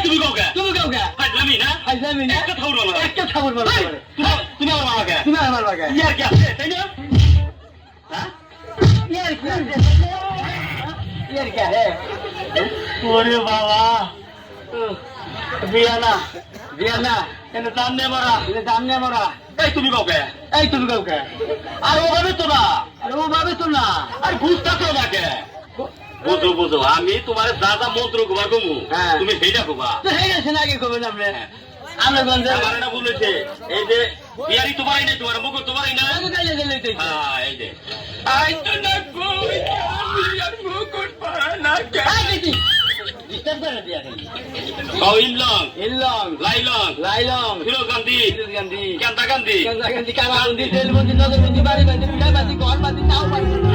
তুমি কাউকে তুমি কাউকে ফাজলামি না ফাজলামি না একটা থাউর বলো একটা থাবর বলো তুমি আমার মাকে তুমি আমার বাগে ইয়ার কি আছে তাই না হ্যাঁ ইয়ার কি আছে ইয়ার কি আছে ওরে বাবা বিয়ানা বিয়ানা এনে সামনে মারা এটা দাম নিয়ে মরা এই তুমি কাউকে এই তুমি কাউকে আর ওভাবে তো না আরে ও ভাবে তো না আর বুঝতা তো নাকে বুঝো বুঝো আমি তোমার যা যা মন্ত্র গোবা গমু হ্যাঁ। তুমি সেইটা গোবা তো হয়ে গেছে না আগে কবে আপনি আমরা গঞ্জে আমার এটা বলেছে এই যে বিয়ারি তোমারই নাই তোমার মুখ তোমারই না আগে গাইলে গেলে তো হ্যাঁ এই যে আই তো না কই আমি আর মুকুট পারা না কে দেখি ডিস্টার্ব করে দিয়া দেখি ও ইলং ইলং লাইলং লাইলং হিরো গান্ধী গান্ধী কান্দা গান্ধী গান্ধী কামাল দি তেল বন্দি নজর বন্দি বাড়ি বাড়ি বিড়া বাড়ি ঘর বাড়ি তাও বাড়ি